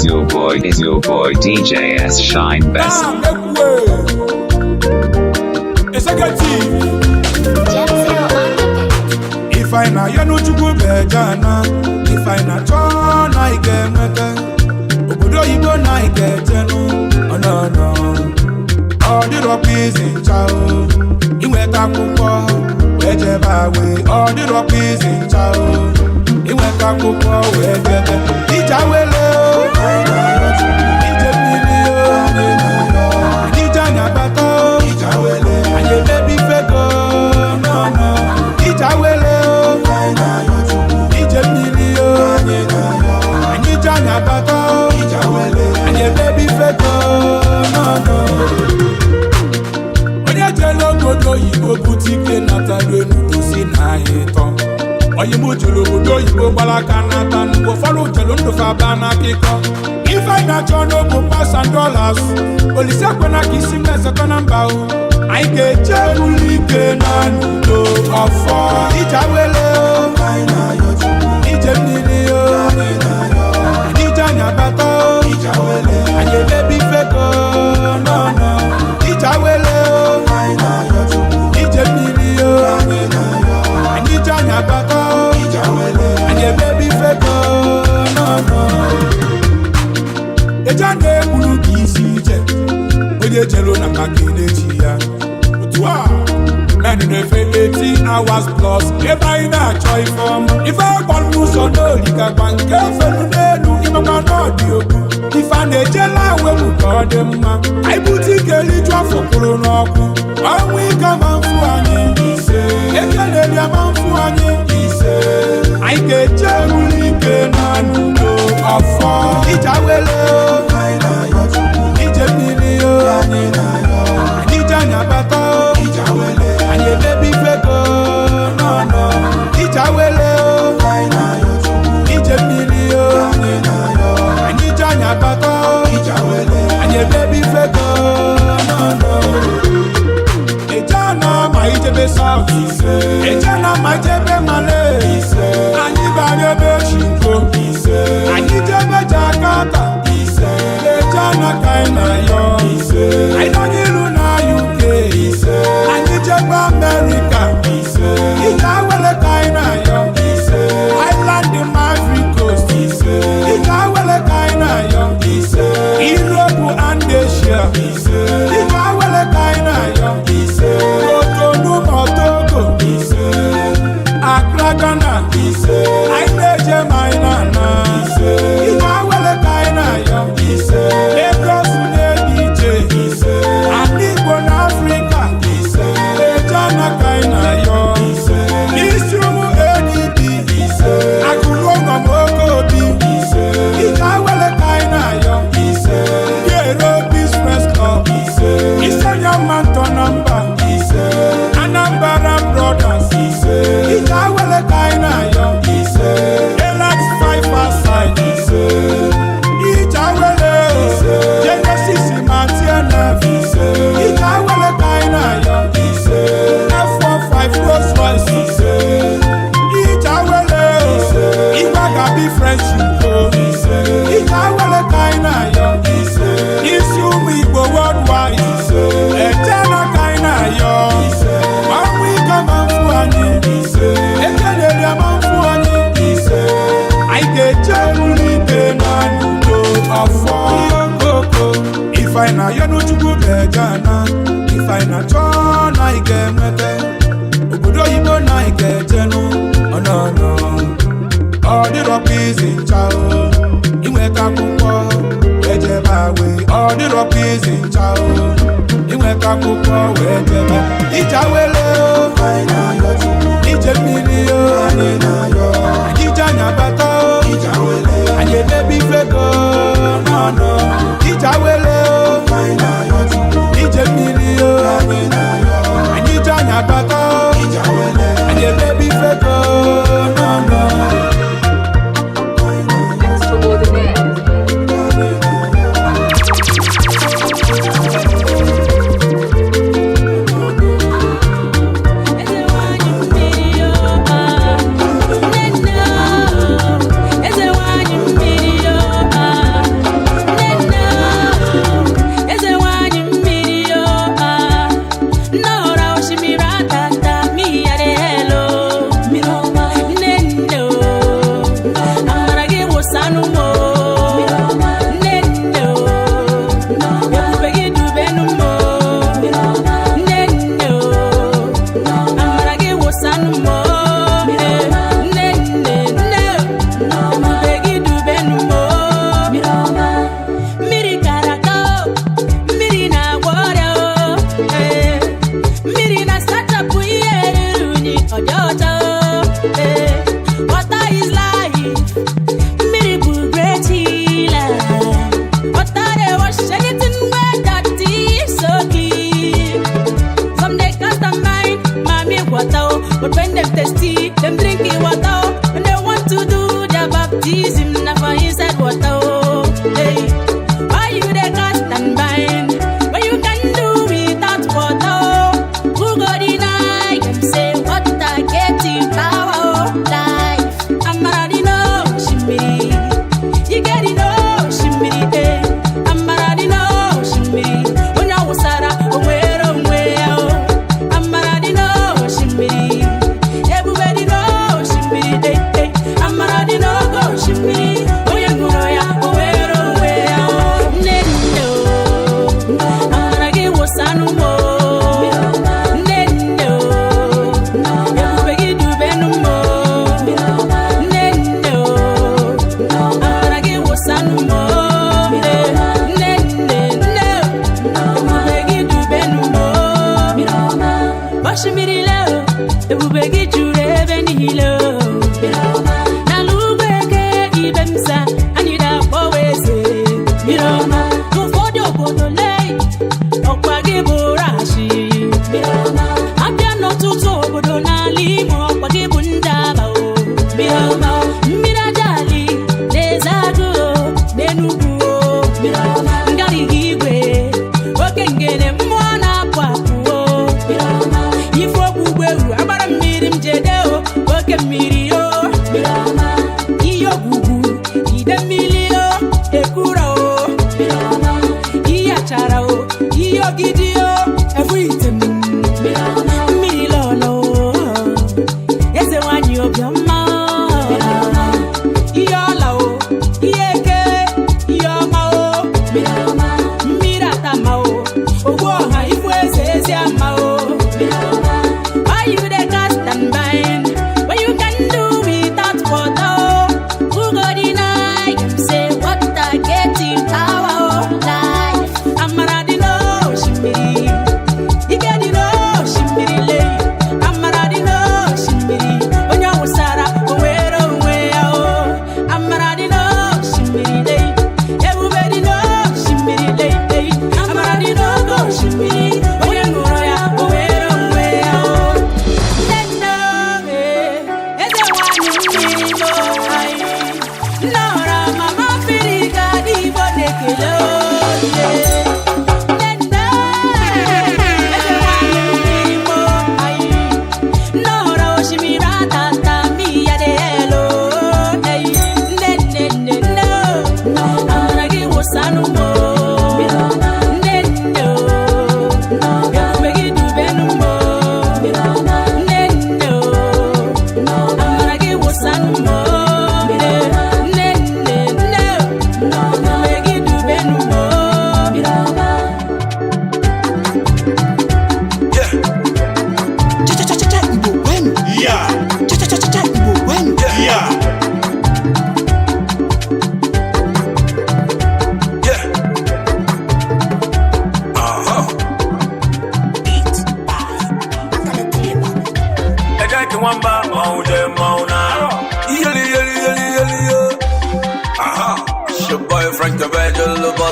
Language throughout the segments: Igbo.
your boy DJ S Shine Best. If I na you no chuku bejana, if I na cho na ige mete, obodo Igbo na ige tenu, oh no no. All the rock is in chao, iweta kuko, wejeba we. All the rock is in chao, iweta kuko, wejeba. Ijawele o, ijemili o, ijanyabata o, anye baby feko, no no. Ijawele o, ijemili o, ijanyabata o, anye baby feko, no no. Obodo Igbo butike natalo enudo si na ito. Oyi mo jelo obodo Igbo gbalaka nata nugo follow jelo ndo fa bana kiko. If I na chono go pass and dollars, polisi akwena kisi mese kona mbao. I get jerulike na nudo ofo. Ijawele o, ijemili o, ijanyabata o, anye baby feko, no no. Ijawele o, ijemili o, ijanyabata o, anye baby feko, no no. Ejane mulu kisi je, oye jelo na kakele chiya. Utua, man in 18 hours plus, eba ina choy form. If I call muso no lika banke felu nenu, ima no dioku. If I nejela we mukodema, I boutique lijwa fokuro noku. One week a man fuani, ekele ya man fuani. I get jerulike na nudo afo. Ijawele o, ijemili o, ijanyabata o, anye baby feko, no no. Ijawele o, ijemili o, ijanyabata o, anye baby feko, no no. Ejana ma ijebe south, ejana ma ijebe male, anyi barebe shinko, anyi jebe Jakarta, ejana kaina yo, I know you na UK, anyi jebe America, Ijawele kaina yo, Island in Ivory Coast, Ijawele kaina yo, Europe and Asia, Ijawele kaina yo, Cotonou Motogo, Accra Ghana, Aineje Mainana, Ijawele kaina yo, Lagos DJ, Igbo na Africa, Ejana kaina yo, Isumu ADD, Akulonga Mokobi, Ijawele kaina yo, Piero Business Club, Isanya Mantonamba, Anambra Brothers, Ijawele kaina yo, Elax 5 aside, Ijawele Genesis Matiana, Ijawele kaina yo, F15 Rolls Royce, Ijawele Iwagabi Friendship, Ijawele kaina yo, Isumu Igbo worldwide, Ejana kaina yo, Mawi kama mfuani, Ekele ya mfuani, I get jerulike na nudo afo. If I na you no chuku bejana, if I na cho na ige mete, obodo Igbo na ige tenu, oh no no. All the rock is in chao, iweta kuko, wejeba we. All the rock is in chao, iweta kuko, wejeba. Ijawele o, ijemili o, ijanyabata o, anye baby feko, no no. Ijawele o, ijemili o, ijanyabata o, anye baby feko, no no. But when them thirsty, them drinking water, and they want to do their baptism, never inside water. Hey, why you they cast and bind? When you can do without water? Who go deny them? Say what I get in power life. I'm already know shimmy. You get it, oh shimmy. I'm already know shimmy. When I was Sarah, where I'm already know shimmy.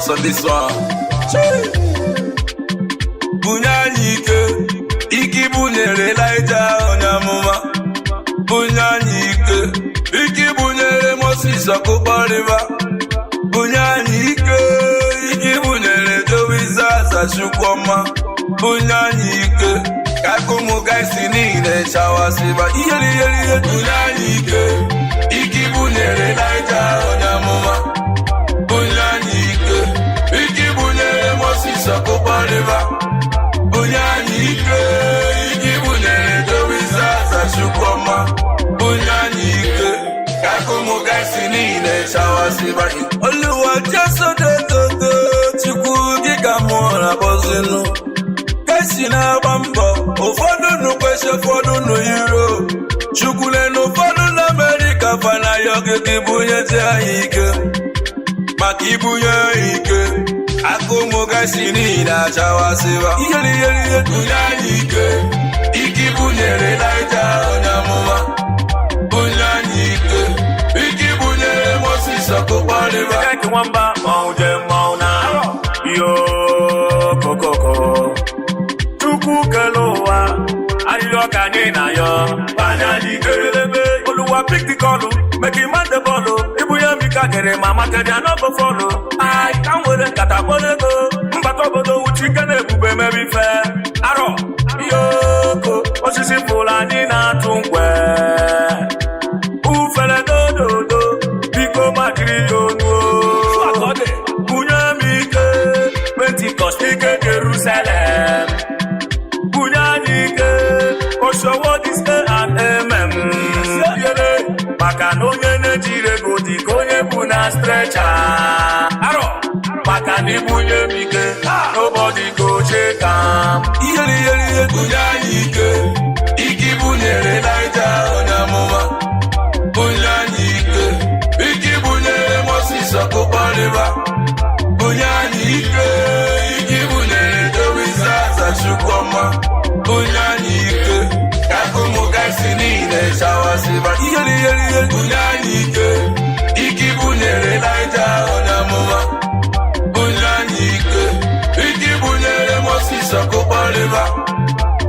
On this one, Bunyanyike, Iki Bunyere Laita Onyamuma, Bunyanyike, Iki Bunyere Moses Akubariva, Bunyanyike, Iki Bunyere Joviza Shukwama, Bunyanyike, Kakumu Gaisinine Chawasiba, Bunyanyike, Iki Bunyere Laita Onyamuma. Sakopariva Bunyanyike Ikibunere Joviza Shukwama Bunyanyike Kakumu Gaisinine Chawas shawasiba. Oluwa jeso de dodo, chukwu giga mora bozinu. Kesi na bambo, ụfọdụ n'ukwesị ụfọdụ n'Euro. Chukwule n'ụfọdụ n'Amerika fana yogi kibunye ti anyị ike. Maka ibunye ike, akụmụ gasi niile shawasiba. Ihe bunye anyị ike, ike bunyere Naija onye amụma. Bunye anyị ike, ike bunyere Moses ọkụkpọrịba. Eke nwamba mauje mauna, yo kokoko. Chukwu kelowa, ayo kanina yo. Banya dikelebe, Oluwa pick the call, make him man the ball. Ibu ya mika kere mama kedi no go follow. I can't wait and kata bolego. Mbato bodo uchi kene bube mebi fe. Aro, yoko, osisi fulani na tungwe. Ufele do, biko magiri yonu. Bunye mike, Pentecost ike Jerusalem. Oshowo this and Maka no yene jire go di konye buna stretcher. Aro, maka ni bunye mike, nobody go check am. Yeli bunye ike, iki bunyere Naija onye amụma. Bunye ike, iki bunyere Moses ọkụkpọrịba. Bunye ike, iki bunyere Dowisa Chukwuma. Bunye ike, kakumu gasi niile shawasiba. Yeli bunye ike, iki bunyere Naija onye amụma. Bunye ike, iki bunyere Moses ọkụkpọrịba.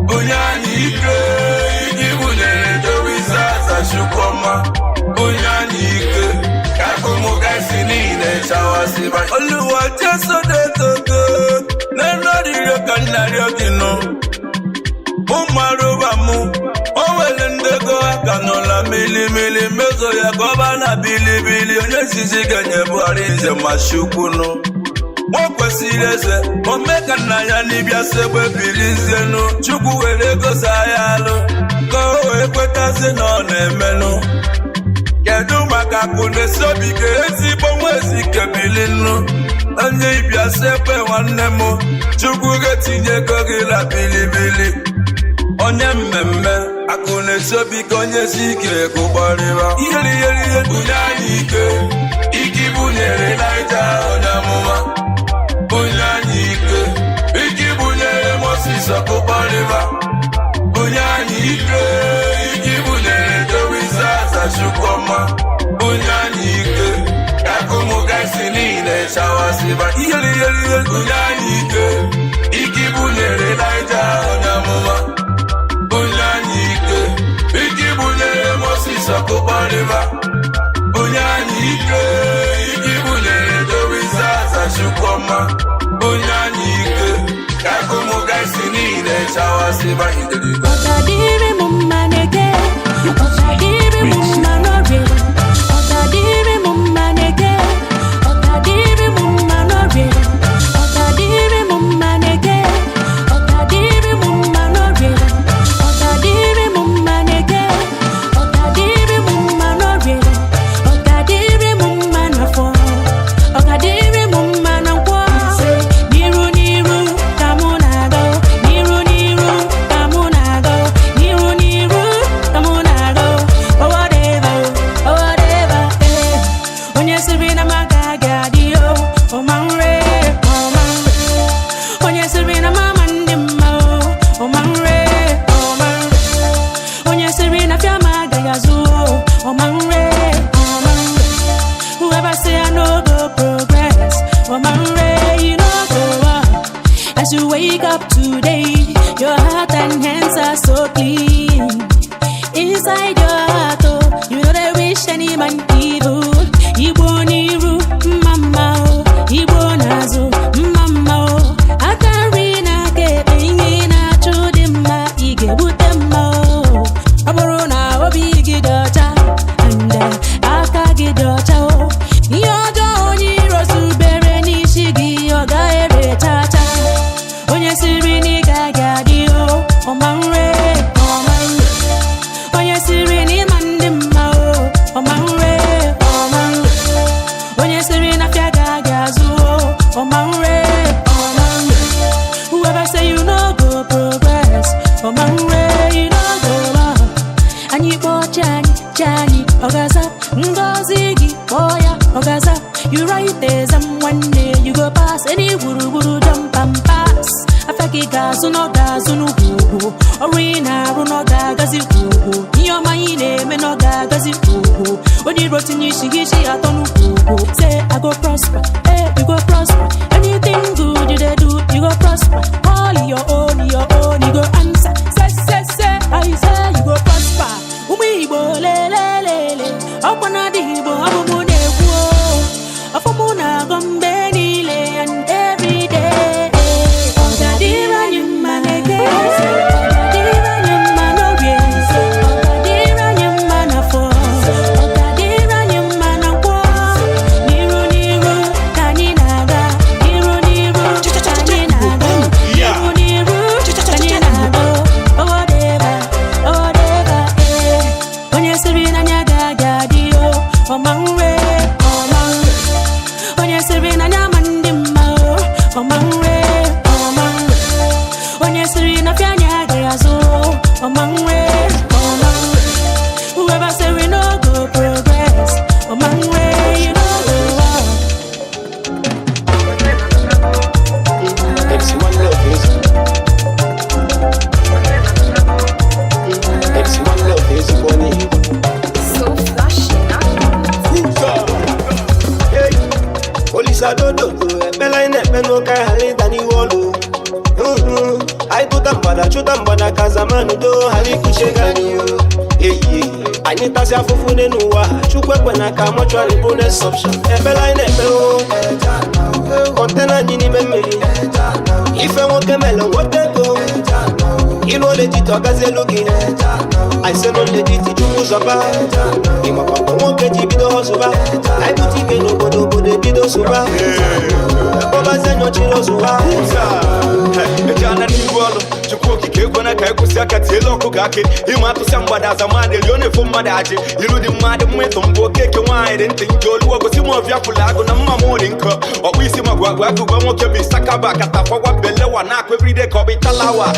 Bunye ike, iki bunyere Dowisa Chukwuma. Bunye ike, kakumu gasi niile shawasiba. Oluwa jeso de dodo, nenori yo kanari okino. Umaruba mu, Awele ndego akanola milimili mezo ya goba na bilibili. Onye sisi genye Buhari nze mashukuno. Mwakwesiri eze, omeka na ya nibia sebe bilizenu. Chukwu were gosa ya alu, ko ekwetazi no na-emenu. Kedu maka kune sobi ke ezigbo nwezi kebilinu. Onye ibia sebe nwanne mu, Chukwu getinye gogi la bilibili. Onye mmemme, akụne sobi ka onye si ike kụkpọrịba. Yeli bunye anyị ike, iki bunyere Naija onye amụma. Bunye anyị ike, iki bunyere Moses ọkụkpọrịba. Bunye anyị ike, iki bunyere Dowisa Chukwuma. Bunye anyị ike, kakumu gasi niile shawasiba. Yeli bunye anyị ike, iki bunyere Naija onye amụma. Bunye anyị ike, iki bunyere Moses ọkụkpọrịba. Bunye anyị ike, iki bunyere Dowisa Chukwuma. Bunye anyị ike, kakumu gasi niile shawasiba. Otadiri mummaneke, otadiri mummanore, otadiri mummaneke, otadiri mummanore, otadiri mummaneke, otadiri mummanore, otadiri mummaneke, otadiri mummanore, otadiri mummanafo, otadiri mummanakwa. Niru kamunago, niru kamunago, niru kamunago. Oh whatever, eh. Onye siri na magaga dio, oh manre. Onye siri na mama ndimma, oh manre. Onye siri na fiama gayazu, oh manre. Whoever say I no go progress, oh manre, you no go up. As you wake up today, your heart and hands are so clean. Inside your heart, oh, you know they wish any man evil. Igbo niru, mama, oh, Igbo nazo, mama, oh. Akarina kepe ingina chudima, ige butema, oh. Aborona obi gidocha, and aka gidocha, oh. Yodo oni rosu bere nishigi, yoga ere chacha. Onye siri ni gagadi, oh, manre, oh, Onye siri na fiaga gazu Omanre Whoever say you no go progress Omanre you no go love Anyi bo chani Ogaza Ngozigi Oya Ogaza You right there one day you go pass Any buru jump and pass Afaki gazu no gugu Orina runo gagazi gugu Niyo maine me no gagazi gugu When you wrote in Yishi atonu gugu Say I go prosper, hey you go prosper Anything good you they do, you go prosper All your own, you go answer Say, I say you go prosper Umi Igbo le Opana di Igbo, abumu nebuo Afumuna gombe nile and every day Ogadira nyuma nege Ogadira nyuma noge Ogadira nyuma nafo Ogadira nyuma nakwo Niru tani naga Niru tani naga Niru tani naga Odeba Onye siri na nyaga gadio Omanwe Onye siri na nyamandima Omanwe Onye siri na fianya gazo Omanwe Whoever say we no go progress Omanwe you know the One love is funny. So flashy, Police are dodo, Bella in a penoka, Halidani Wolo. I put them bada, Kazamanu do, Halikushegani. I need to say for food and Chukwe when I come much on the bonus option. Bella in a pelo, container in memory. If I want Camelo, what they go? You know, legit talk as they looking. I say no legit, you was about. In my papa won't get you the house over. I put you no go to the video super. Baba said no chilos over. Jana ni wolo chukoki kegona kai kusaka telo kugake imatu sambada zamane lione fuma daje irudi made mweto mboke ke waire ntinjolu wago simo vya kulago na mamori nko owisi magwagwa kuba moke bisaka bakata kwa bele wanako everyday ko bitalawa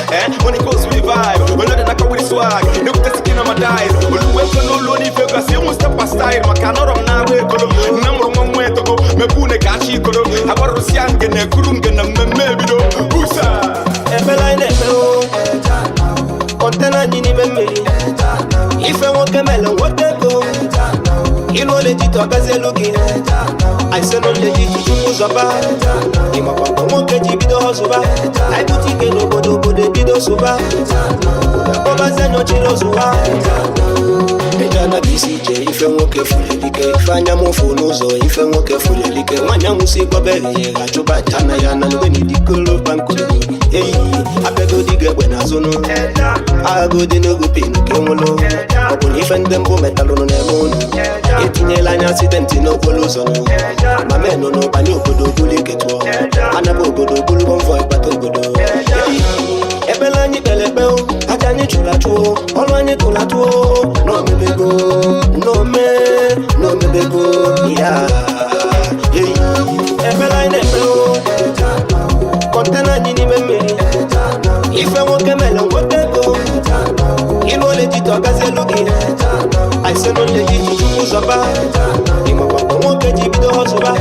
when it goes we vibe when na ka with swag nikutesikina madai oluweso no lo ni fega simu step style makanoro nawe kolo namro mweto go mebune gachi kolo abaru siange ne kurunge na memebido busa Bella in a pelo, container in memory. If I want Camelo, what they go? You know, legit talk as they looking. I say no legit, you was about. In my papa won't get you the house over. I put you no go to the video super. Baba said no chilos over. Ejana BCJ, if you walk carefully, if I am for no so, if you walk carefully, when you see Babel, I to Batana and when you decolo Banco. Hey, I beg you digger when I so no. I go to no good pin, Kemolo. I will defend them for metal on their moon. 18 line accident in no pollution. My men no know, I know go to bully get one. I never go to bully one for a battle go do. Ebelani Belebel, I can't need to la tuo, all I need to la tuo. No me bego, no me bego, yeah. Ebelani Belebel, container in memory. If I want Camelo, what they go? You know legit talk as they looking. I say no legit, you was about. In my papa won't get you the house over.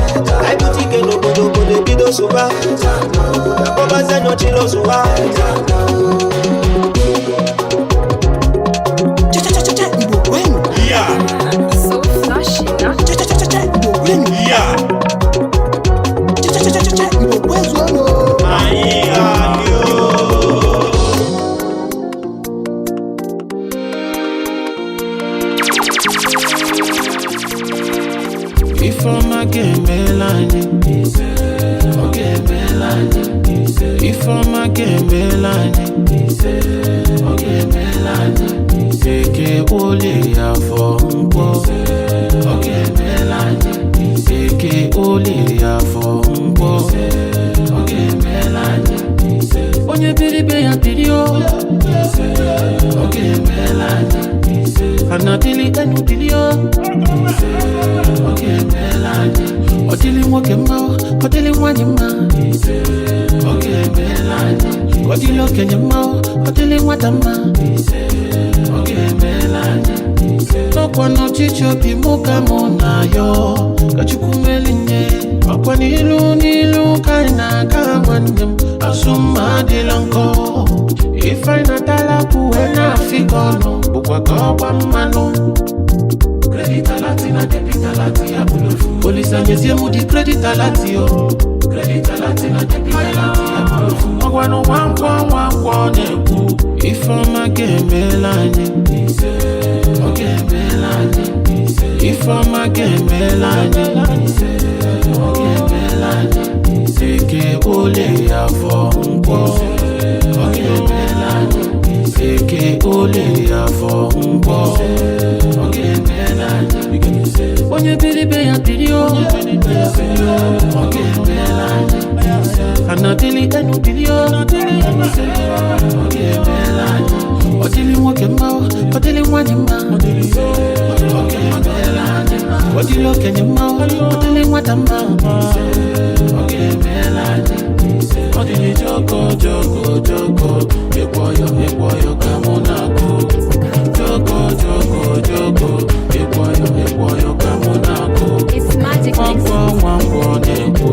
I put you no go to the video super. Baba said no chilos over. so flashy, Ifoma Gembelani, okay Belani. Ifoma Gembelani, okay Belani. Eke ole ya fompo, okay Belani. Eke ole ya fompo, okay Belani. Onye biribe ya birio, okay Belani. Anabili enu bilio. Okay, Melanie. Odili nwoke mma, odili nwanyị mma. Oge emeela anyị. Odili okenye mma, odili nwata mma. Oge emeela anyị. N'ọkwa n'ọchịchị obi mụ ka mụ na yo. Ka Chukwu melinye. Ọkwa n'ilu ka anyị na-aga nwanne m. Asụmma adịla nkọ. Ife anyị na-atala kwuwe na-afịka ọnụ. Bụkwa ka ọgba mmanụ. Credit alati na debit alati ya bulufu. Polisi anyezie mu di credit alati yo. Credit alati na debit alati ya bulufu. Ogwano wankwa neku. Ifeoma ga-emela anyị. Oge-emela anyị. Ifeoma ga-emela anyị. Oge-emela anyị. Eke ole afọ nkwọ. Oge-emela anyị. Eke ole afọ nkwọ. Onye biribe ya birio. Oge emeela anyị. Anadili enu birio. Oge emeela anyị. Odili nwoke mma, odili nwanyị mma. Oge emeela anyị. Odili okenye mma, odili nwata mma. Oge emeela anyị. Odili jogo. Ekwoyo ka mụ na-akụ. Jogo. Ekwoyo ka mụ na-akụ. It's magic. Nwangwo na-ekwu.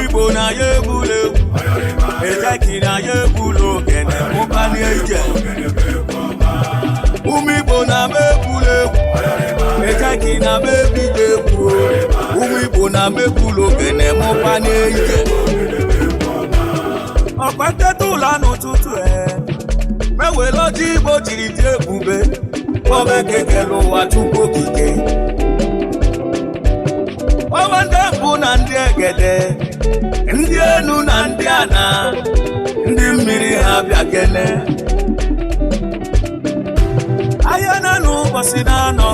Igbo na ya ebule ejeki na ya ebulo kene mụbali ije Igbo na mebule ejeki na mebide egwu Igbo na mebulo kene mụbali ije ọkpateta ụla n'ụtụtụ mewele ọjị Igbo jiri dị ebube obekekele ụwa Chukwu okike ndị mbụ na ndị egede ndị enu na ndị ana ndị mmiri ha bịa kene ahịa na n'ụbọchị na-anọ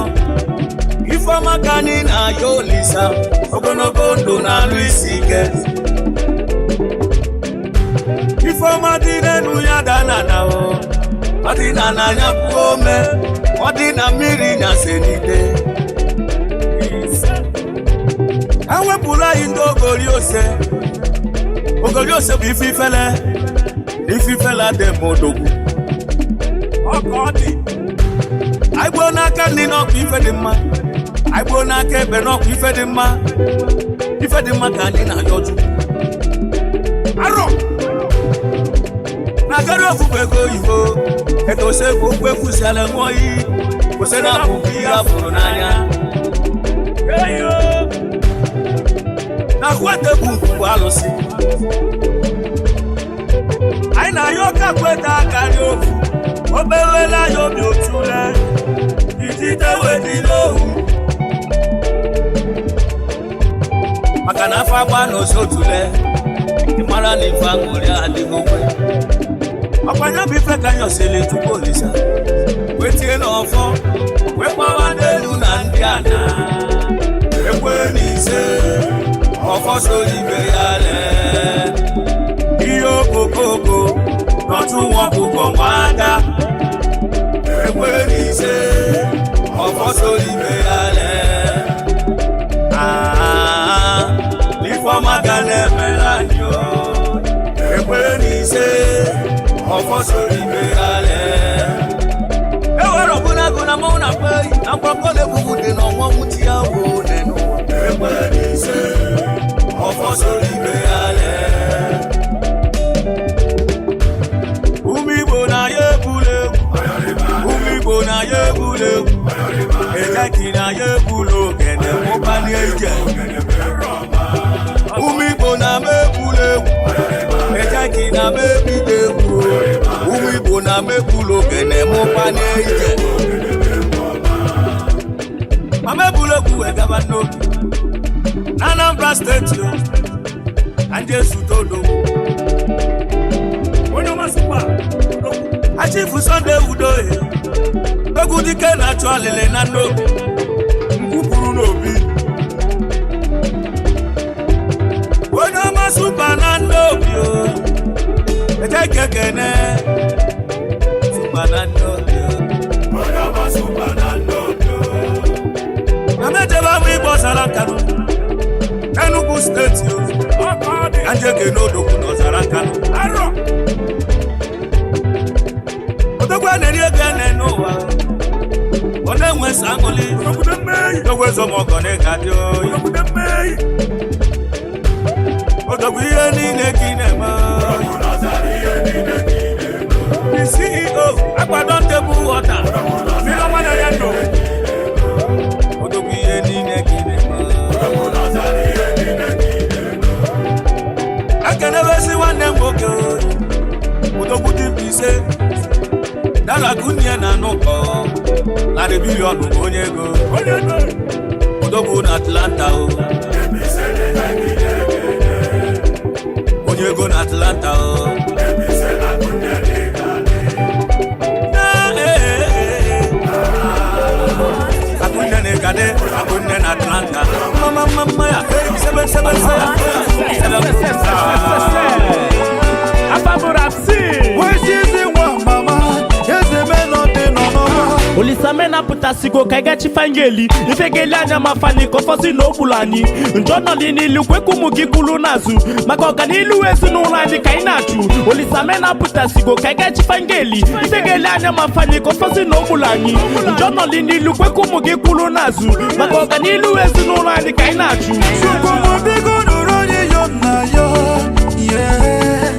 Ifeọma ka anyị na-ayọ Olisa ogologo ndụ na-alụ isi ike Ifeọma dị n'enu ya dana na ọ dị na n'anya bụ ome ọ dị na mmiri na senite ewepụla anyị ndị ogori ose bụ ife ifele dị modogwu ọka ọ dị anyị gbuo n'aka ndị n'ọkụ ife dị mma anyị gbuo n'aka ebe n'ọkụ ife dị mma ka anyị na-ayọju arọ na-agara ofufe ego oyibo etose bụ okwu ekwusiala ṅụọ iyi kwụsị na abụbụ ihe a bụrụ n'anya Akwete bụ mkpụkpụ alụsị anyị na-ayọ ọka kweta akarị ofu obewela ya obi otule ijide wedile ohu maka na afọ agba na osotule ịmara na ife aṅụrị adịghị okwe ọkwanye bụ ife ka nyọsịrị Chukwu Olisa wetie n'ọfọ wee gbawa n'elu na ndị ana ekwe n'ise ọfọsọ ibe ya lee ihe okokoko n'otu nwọkụkọ nwada ekwe n'ise ọfọsọ ibe ya lee Ifeọma ga na-emere anyị ekwe n'ise ọfọsọ ibe ya lee ewere ọbụnagụ na mmanwụ na kpeyi akwakọ na-ebubu dị n'ọnwọnwụ ti ya bụ nenu ekwe n'ise ọfọsọ ibe ya lee Igbo na ya ebule Igbo na ya ebule ejeki na ya ebule okene mụbali ije Igbo na mebule ejeki na mebide egwu Igbo na mebule okene mụbali ije ma mebule egwu egaba n'obi Anambra State yo anje sutodo onye masịkwa achifu Sunday Udoye egwu dike na-achụ alịlị na n'obi nkwupụrụ n'obi onye ọma super nando bio. Ekekene. Super nando bio. Oyaba super nando bio. Nameteba mi bosalankano. Enugu state yo. Anjeke no doku no zarankano. Aro. Otogwa neri egene no wa. One nwe sangoli. Ogwe zomo kone kadio. Otogwa ye ni nekinema. The CEO, I don't table water. Philomena yendo. Otogwa ye ni nekinema. I can never see one name go. Otogwa tipise. Dala kunya na noko. Na the billion onyego. Otogwa na Atlanta o. Onyego na Atlanta o. Akunne ne kade, akunne na Atlanta. Mama ya. 777. Olisamena putasigo kaiga chifangeli ifegeli anya mafani kofosi no bulani njono lini lukwekumugi kulu nazu makoga nilu ezi nulani kainachu Olisamena putasigo kaiga chifangeli ifegeli anya mafani kofosi no bulani njono lini lukwekumugi kulu nazu makoga nilu ezi nulani kainachu Shukwama bigo nurani yonna yo yeah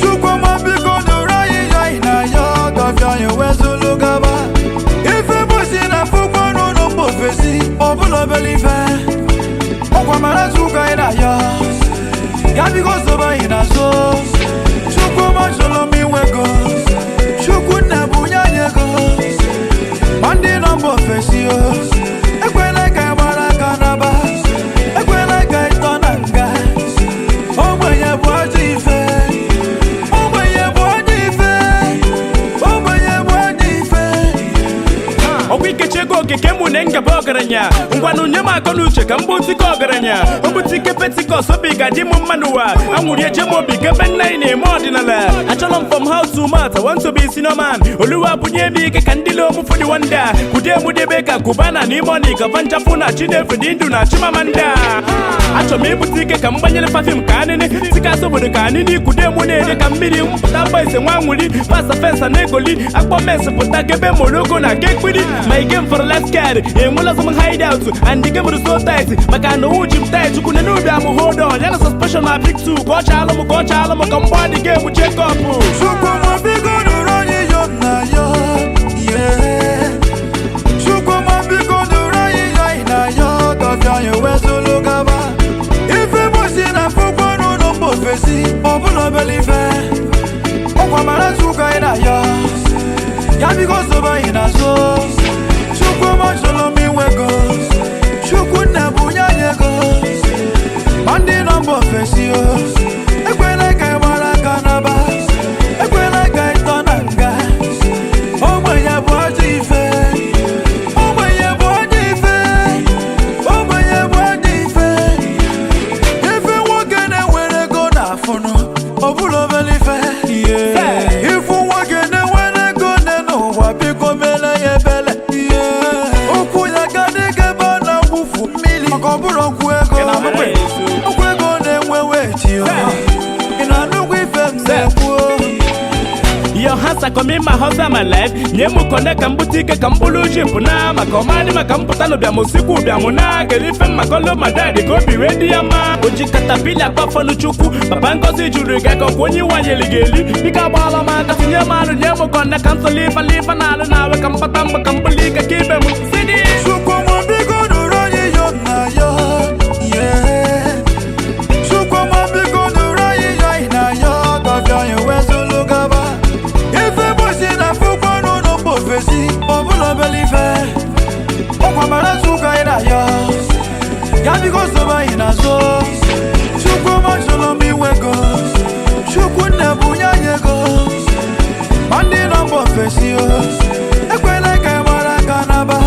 Shukwama bigo nurani yaina yo Dafya yewezu lugaba Ife bosi na fukwa no mofesi Obulo belife Okwa mara suka ina yo Yabi go soba ina so Shukwama sholomi wego Shukwu nebunya yego Mandi no mofesi yo Ekwele ka mara kanaba Ekwele ka itonanga Obenye bwaji ife Obenye bwaji ife Obenye bwaji ife Okwike chego keke munenga bogaranya ngwanu nyama konuche kambuti kogaranya obutike petiko so biga dimu manuwa angurie jemo biga benna ine modinala acholom from house to mouth I want to be sinoman oluwa bunye bi ke kandilo mu fudi wanda kude mu debeka kubana ni money ka vanja funa chide fudindu na chimamanda acho mi butike kambanyele perfume kanene tika so bodo kanini kude mu ne de kambiri mputa boys nwanguli pasa fensa negoli akpo mess puta gebe moloko na kekwidi my game for last card emula some hideout and the game is so tight makano ujim tight kuna no be am hold on yalla suspension na big two go chalo mo come body game check up Shukwama bigo nurani yonna yo yeah Shukwama bigo nurani yaina yo Dafya yewezu lugaba Ife bosi na fukwa no mofesi Obulo belife Okwa mara suka ina yo Yabi go soba ina so Shukwama sholomi wego Shukwu nebunya yego Mandi no mofesi yo Ekwele ka mara kanaba Ekwele ka itonanga Obenye bwaji ife Obenye bwaji ife Obenye bwaji ife Ife nwoke na-enwere ego na-afụnụ Obulo belife Ifu nwoke na-enwere ego n'ụwa biko mele ya ebele Okwu ya gadịga ebe ọ na-agwụfu mmiri Maka ọ bụrụ okwu ego Okwu ego na-enwe weti Ị na-anụgwụ ife m na-ekwu Your hands are coming my house and my life Nyemu kone kambutike kambulu jipu na Makomani makamputa no bia musiku bia muna Gerife makolo madadi go be ready ama Oji katapila kwa fonu chuku Babangozi juru gako kwenye wanyeligeli Nika bala maka sinye malu Nyemu kone kamso lifa nalu nawe Kampatamba kambulika kibe musidi Shukwama bigo nurani yonna yo yeah Shukwama bigo nurani yaina yo Dafya yewezu lugaba Ife bosi na fukwa no mofesi Obulo belife Okwa mara suka ina yo Yabi go soba ina so Shukwama sholomi wego Shukwu nebunya yego Mandi no mofesi yo Ekwele ka mara kanaba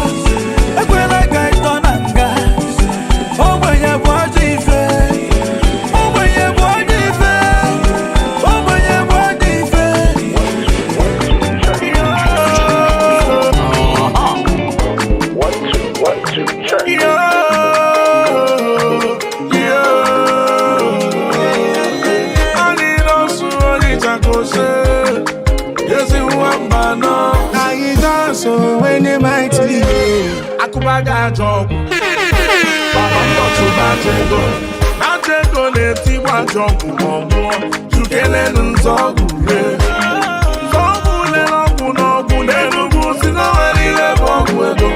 tụbaga ajọ papa mbọ tụbaga ego na-aja ego na-etigbu ajọ ọgwụ ma ọ nwụọ chukelenu nzọọgwụ nzọọgwụ lere ọgwụ n'ọgwụ n'Enugu si na nwere ihe bụ ọgwụ ego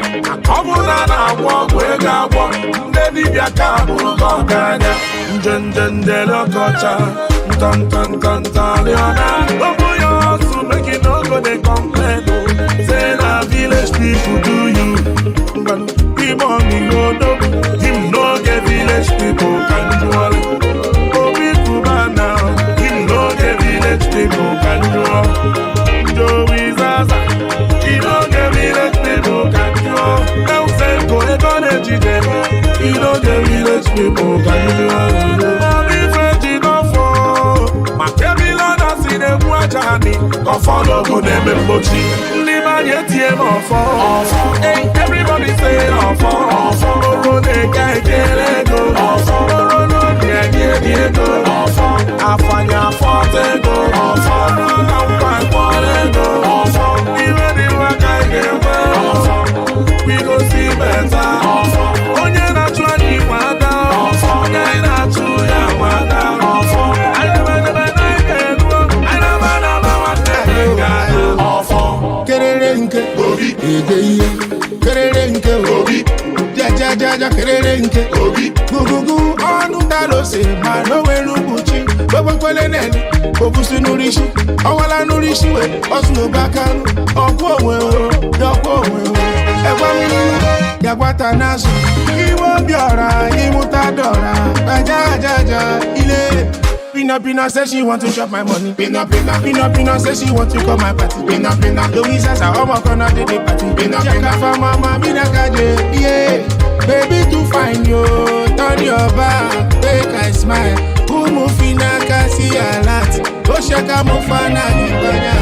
ọ bụ na na-agwọ ọgwụ ego agwọ ndị dibịa ka bụrụ gị ọgaranya nje ọkọcha ntantantantaliọna obu ya ọsụ make you no go dey complain say na village people do you Igbo n'odo him no get village people can do all Obi Kubana him no get village people can do all Joey Zaza he no get village people can do all Elsenko Ekonejide he no get village people can do all Ọfọlọgụ na-eme mgbochi ndị mmadụ etie m ọfọ everybody say ọfọ oro na-eke ekele ego oro n'obi enye ego afanya afọta ego ọrụ na nkwa mkpọrọ ego iwe dị mma ka ị ga-enwe we go see better onye na-achụ anyị nwada onye anyị na-achụ ya nwada kerere nke obi ede ihe kerere nke obi jajajaja kerere nke obi gugugu ọnụ dalose ma n'owere ụbụchi gbogbogbele nene obusi n'urisi ọwala n'urisi we ọsụnụbakanụ ọgwụ onwe dọkwa onwe ẹgwa mmiri yagwata n'azụ iwe obi ọra ịmụta dọra ajajaja ile Pina says she want to chop my money. Pina says she want to call my party. Pina Louisa sa omo kona de the party. Jaka fa mama bina kaje. Yeah, baby too fine yo. Turn your back, make I smile. Umu fina kasi alat. Go shaka mo fana di banya.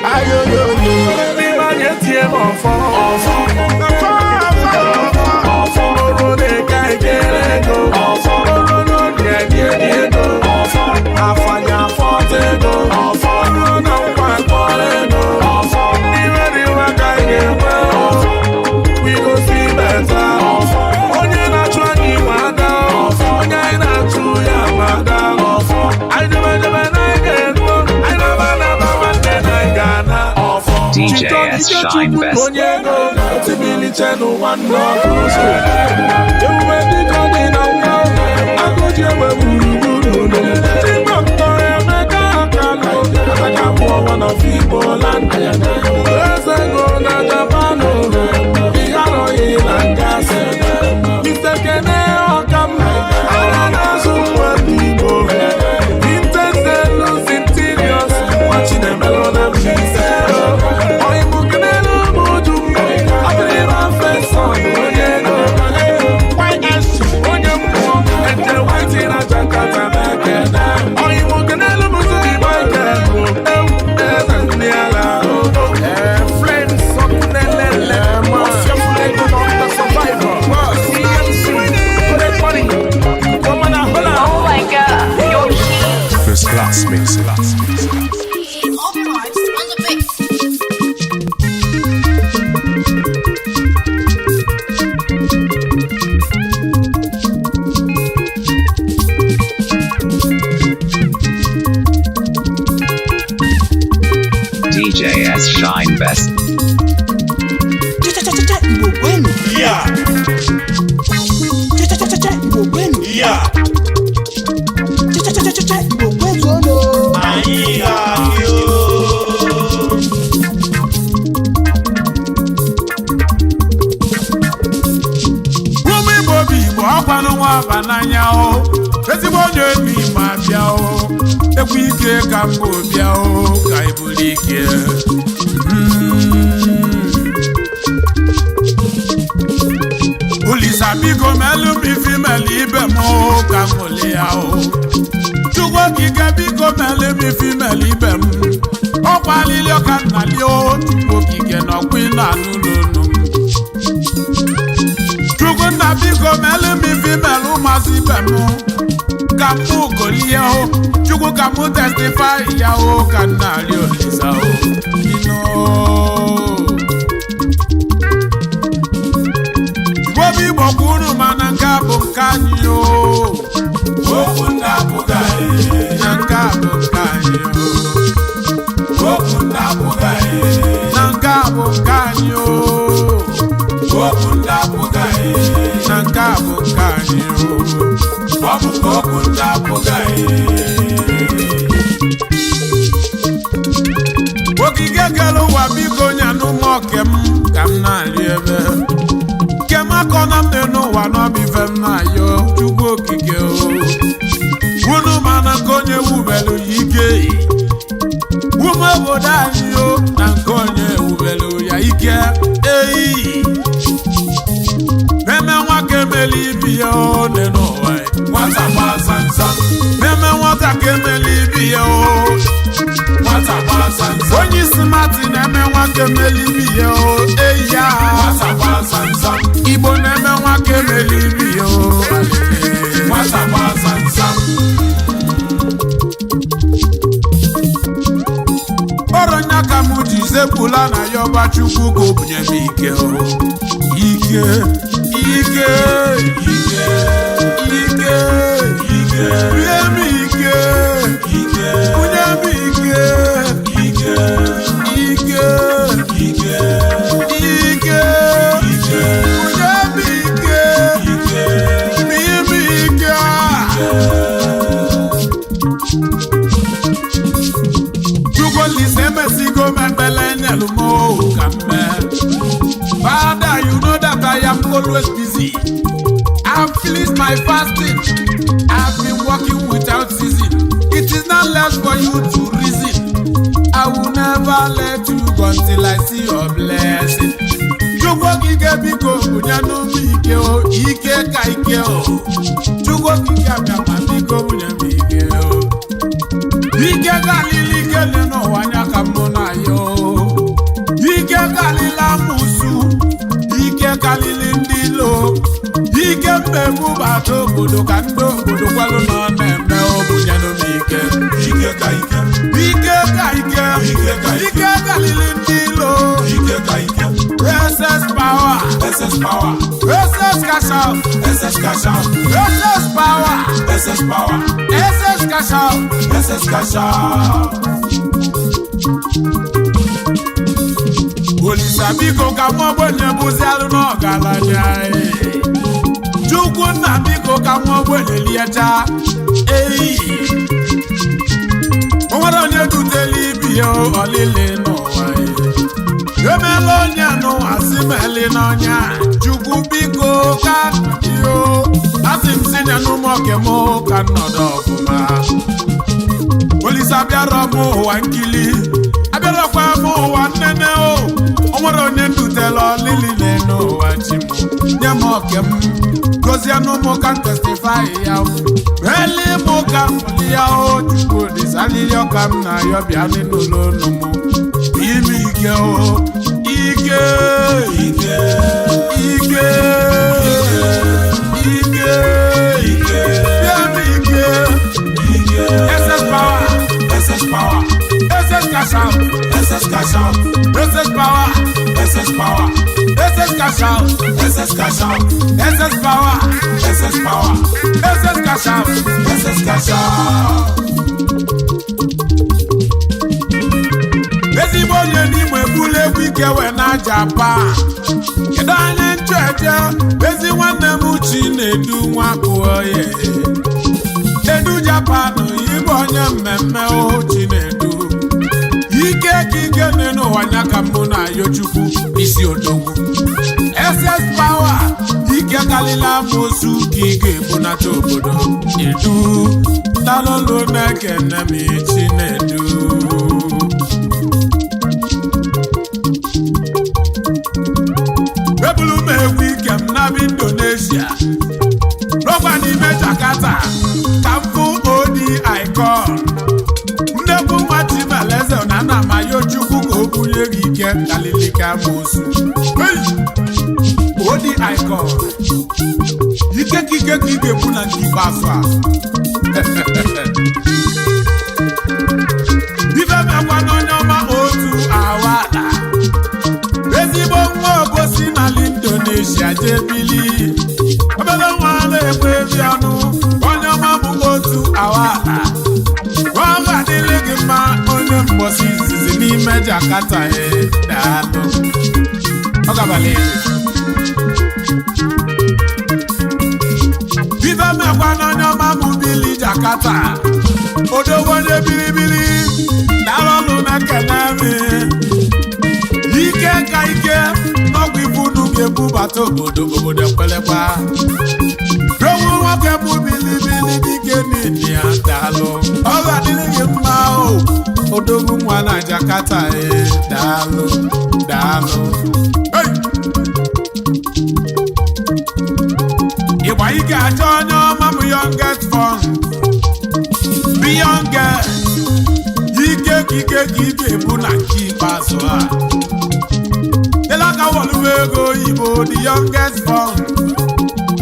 Ayo yo yo. Baby man you tie mo fo. Oro de kai gerego. Oro no de go. Afanya fọtego ọrụ na nkwa mkpọrọ iwe dị nwa ka ị ga-enwe we go see better onye na-achụ anyị nwada onye anyị na-achụ ya nwada anyị debedebe na anyị ga-eruo anyị naba nwanne na anyị ga-ana DJ S Shine Best onye ego otibilite n'ụwa nnọọ ụzọ ebube dịka dị na nwa agụji egbe gburugburu one of Igbo land. Let's go na Japan. We are in and gas. Mr. Kene Okam. Anana Zumwan Igbo. Intense losing serious. Watching them alone and peace. Oi Mugnelo Mujumbo. I believe I'm face on Onyego. Why is Onyampo? And they're waiting at Jakarta. Oi Mugnelo Mujubi Michael. Class mix. All the vibes on the mix. DJ S Shine Best. Yeah. Yeah. ọkwanụ nwa abananya o ezigbo onye emi ma bịa o ekwu ike ka mgbe bịa o ka iburu ike Ulisa biko melu mi fi melu ibe m ka mụli ya o Chukwu okike biko melu mi fi melu ibe m ọkwa alili ọka nnali o Chukwu okike nọkwa ịnọ anụlọ Chukwunna biko melu mi fi melu masị ibe m ka mụ golie o Chukwu ka mụ testify ya o ka nnali Olisa o bụ nke anyị okwu ndapụga na nke a bụ nke anyị okwu ndapụga na nke a bụ nke anyị ọ bụ okwu ndapụga okike kere ụwa biko nyanụ m okem ka m na-arị ebe kem akọ na mbe n'ụwa n'ọbife m na-ayọ Chukwu okike unu mana nke onye wubelu ya ike ume obodo anyị na nke onye wubelu ya ike eyi meme nwoke emeli ibi ya one n'ụwa nwata gbasa nsa meme nwata ka emeli ibi ya nwata gbasa nsa onye isi mati na-eme nwoke emeli ibi ya eyi ya nwata gbasa nsa Igbo na-eme nwoke emeli ibi ya nwata gbasa nsa Oronya ka m ji zepụla na ya ọba Chukwu ka obunye m ike ike ike ike ike ike bunye m ike ike bunye m ike ike ike ike ike ike bunye m ike ike bunye m ike Emesigo mebele nyelumo kame. Father, you know that I am always busy. I've finished my fasting. I've been working without ceasing. It is not less for you to reason. I will never let you go until I see your blessing. Chukwu okike biko bunyanu mi ike o, ike ka ike o. Chukwu okike abịama biko bunye mi ike o. Ike galili ike leno wanya kamona yo. Ike galila musu. Ike galili ndilo. Ike mbebu bato bodo kando bodo kwalo no neme o bunyano mike. Ike ka ike. Ike ka ike. Ike ka ike. Ike galili ndilo. Ike ka ike. SS power. SS power. SS cash out. SS cash out. SS power. SS power. SS cash out. SS cash out. Olisa biko ka mwabwenye buzialu no galanya. Chukwu nna biko ka mwabwenye liacha. Eyi. Mwara onye tuteli biyo olile no wae. Yomelo onye no asimeli n'onya. Chukwu biko ka yo. Asim sinya numoke mo ka nodo kuma. Olisa biara mo wankili. Abiara kwa mo wanene o. Omoro onye ndutelo lili neno wachimu. Nyemoke Gosia no mo can testify ya. Really mo can foli ya o. Chukwu disali yo kam na yo biani nulo no mo. Imi ike o. Ike. Ike. Ike. Ike. Ike. Biani ike. Ike. SS power. SS power. SS cash out. SS cash out. SS power. SS power. SS cash out. SS cash out. SS power. SS power. SS cash out. SS cash out. Ezigbo onye n'ime bule wike we na Japan. Kedu anya ncheche ezi nwanne m Chinedu nwapụọ ye. Edu Japan Igbo onye mmemme o Chinedu. Ike kike nenu wanya kambo na Chukwu isi odogwu. SS power ike kalila mosu kike bunata obodo. Edu talolo nekene mi Chinedu. Ebulu me weekend na Indonesia. Rọgba n'ime Jakarta kamfu odi icon. Ndekwu mmachi maleze na na mayo Chukwu ka o bunye gị ike kalilika mosu. Odi icon. Ike kike kike bụ na nke ikpeazụ a. Ife mekwa n'onye ọma otu Awele. Ezigbo nwa obosi na Indonesia jebili. Obele nwa na-ekwe ebi ọnụ. Onye ọma bụ otu Awele. mgbọsị izizi n'ime Jakarta daalụ ọ gabalị ife mekwa n'onye ọma mụ bili Jakarta odogwu onye bilibili daalụ ọlụ na-ekele ike ka ike n'ọgwụ ibu unu ga-ebubata obodo ekpelekwa dowu nwoke bụ bilibili dike n'ili ya daalụ ọ ga-adịrị gị mma odogwu nwa na Jakarta daalụ ịgba ike achọ onye ọma bụ youngest fund bụ youngest ike ka ị ga-ebu na nke ikpeazụ a delaka wọlụwa ego oyibo the youngest fund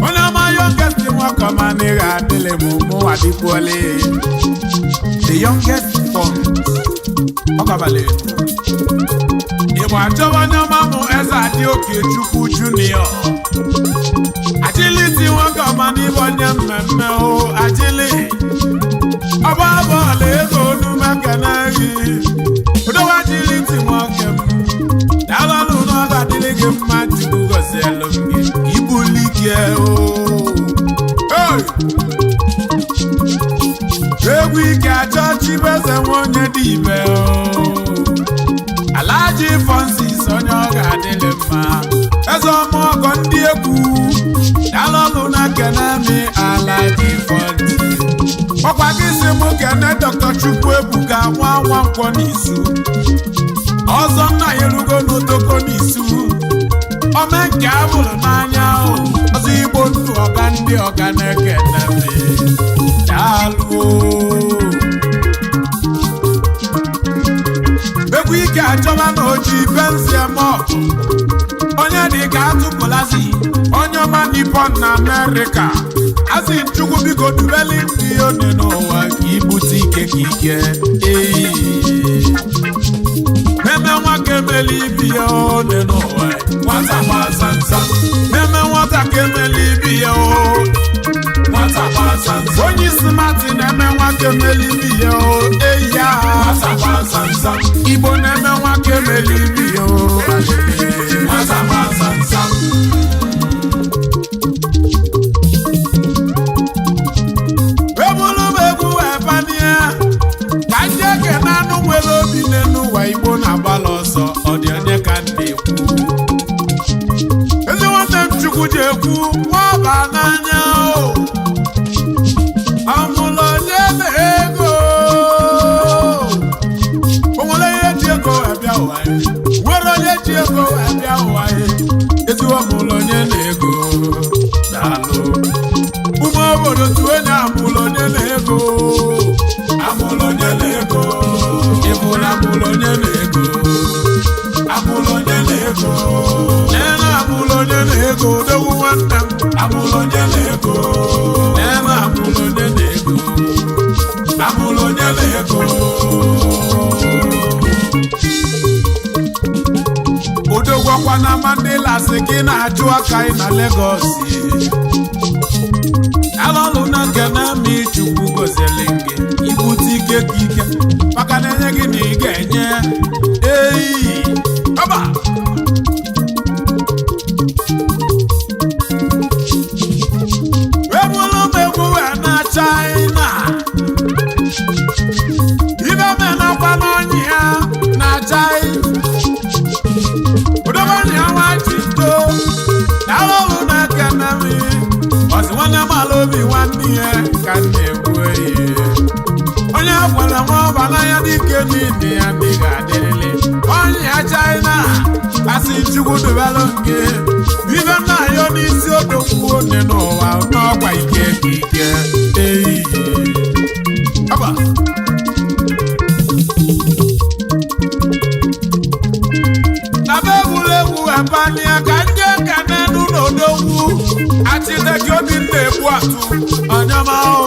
onye ọma youngest nwakọma na ịga adịlị m mụnwa dịkwuole the youngest fund ọ gabalị ịgba achọwa onye ọma mụ eze adị Okechukwu junior agility nwoke ọma n'ịbụ onye mmemme agili ọba bọọlụ ego onumekanaghị odowe agility nwoke m daalụ na ọ ga-adịrị gị mma Chukwu gọzielụ gị ibulike egwu ike achọ Chibeze nwa onye dị ibe Alhaji Francis onye ọ ga-adịrị mma eze ọma ọgọ ndị egwu daalụ na kenemi Alhaji Francis ọkwa gị si mụ kene Dr. Chukwuebuka nwa nkwọ n'isu ọzọ nna ya erugo n'otoko n'isu ome nke abụrụ n'anya ọzọ Igbo ndụ ọga ndị ọga na-ekenemi daalụ egwu ike achọba na oji benziemọkụ onye dị ka atụpụlazi onye ọma Nippon na Amerịka asị Chukwu biko dubeli ndị one n'ụwa ka ibute ike ka ike meme nwoke meli ibi ya one n'ụwa nwata gbasa nsa meme nwata ka emeli ibi ya nwata gbasa nsa onye isi mati na-eme nwoke meli ibi ya eyi ya nwata gbasa nsa Igbo na-eme nwoke meli ibi ya nwata gbasa nsa egwu ebanie ka ndị eke na anụ nwere obi n'ụwa Igbo na-agbala ọsọ ọ dị onye ka na-ekwu ezi nwanne m Chukwu ji ekwu nwa ọba n'anya ọmụlụ onye na-ego o nwere onye ji ego abịa ụwa nwere onye ji ego abịa ụwa ezi ọmụlụ onye na-ego daalụ ụmụ obodo tu onye amụlụ onye na-ego amụlụ onye na-ego ịbụla amụlụ onye na-ego amụlụ onye na-ego nene amụlụ onye na-ego dowu nwanne m amụlụ onye na-ego nene amụlụ onye na-ego amụlụ onye na-ego odogwakwa na Mandela sị gị na-ajụ aka ị na Lagos alọlụ na nke na-amị Chukwu gozili gị ibute ike ka ike maka na enye gị na ị ga-enye ọba ebulu m egwu wee na China ibe menakwa n'ọnyị ya na China odobanya nwa Chito alọlụ na nke na-amị ọsị nwanne mala obi nwanne ya ka na-egbu onye akwara nwa ọba n'anya dike n'ime ya dị ga-adịrịlị onye ya China asị Chukwu dubelụ nke ibe nna ya n'isi odogwu one n'ụwa n'ọkwa ike ka ike ọba naba egwuregwu ebania ka ndị eka n'enu n'odogwu achịteki obi na-egbu atụ onyamahụ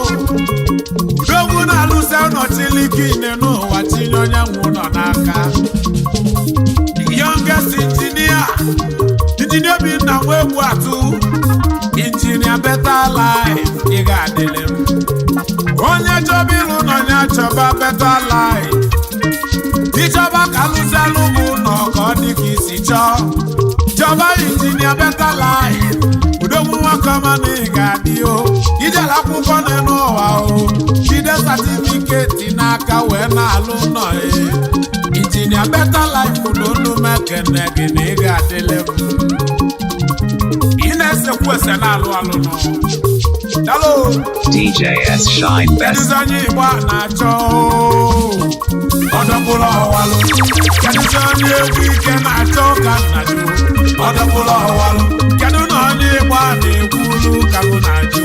udogwu na-alụsa ụnọchilike ine n'ụwa tinye onye nwụ nọ n'aka youngest injinia obi nna nwa egbu atụ injinia better life ị ga-adịlị m onye chọba ịlụ na onye chọba better life Ichọba kalụzialụ bụ ụlọ ka ọ dị ka isi chọọ. Chọba injinia better life. Udogwu nwoke ọma na ị ga-adị o. Ijele akwụkwọ n'elu ụwa o. Jide satifiketi n'aka wee na-alụ ụlọ injinia better life n'olu mekene gị na ị ga-adịle m. Ị na-esekwu ese na-alụ alụ nọ. Dalo. DJS Shine Best. Kedụzi onye Igbo a na-achọ ọdọbụla ọwalụ. Kedụzi onye egwu ike na-achọ ka nna jụ ọdọbụla ọwalụ. Kedụ na onye Igbo a na-ekwulu ka mụ na-ajụ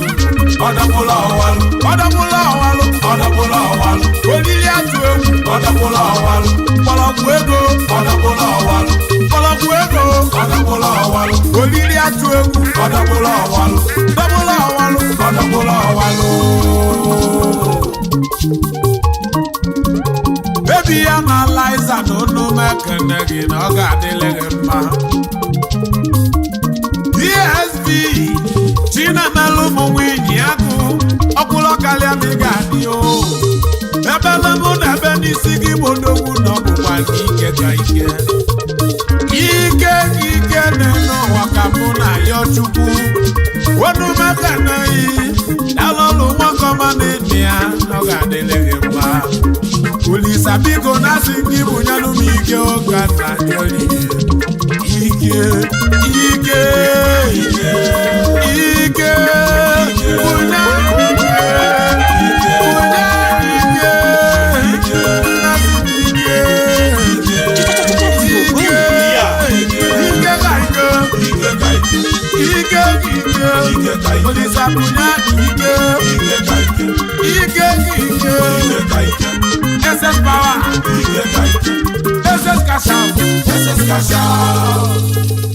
ọdọbụla ọwalụ. Ọdọbụla ọwalụ. Ọdọbụla ọwalụ. Olili atụ egwu ọdọbụla ọwalụ. Mgbọrọgwụ ego ọdọbụla ọwalụ. Mgbọrọgwụ ego ọdọbụla ọwalụ. Olili atụ egwu ọdọbụla ọwalụ. Ọdọbụla ọwalụ. Ọdọbụla ọwalụ. Baby ya na Liza na onu mekene gị na ọ ga-adịle gị mma. DSB Chinamelụ ụmụ nwunye agụ ọkwụlọ karịa na ị ga-adị o. Ebele mụ na ebe n'isi gị gbodogwu na ọbụkwa ike ka ike. Ike ike na-ene ụwa ka mụ na ya Chukwu. Onu mekene gị dalọlụ nwoke ọma na-eme ya na ọ ga-adịle gị mma. Olisa biko na-asị gị bụnyelụ m ike oge na jọrọ ike ike ike ike bụnya ike bụnya ike na-asị ike ike ike Olisa bụnya ike ike SS Power, SS Cash Out, SS Cash Out.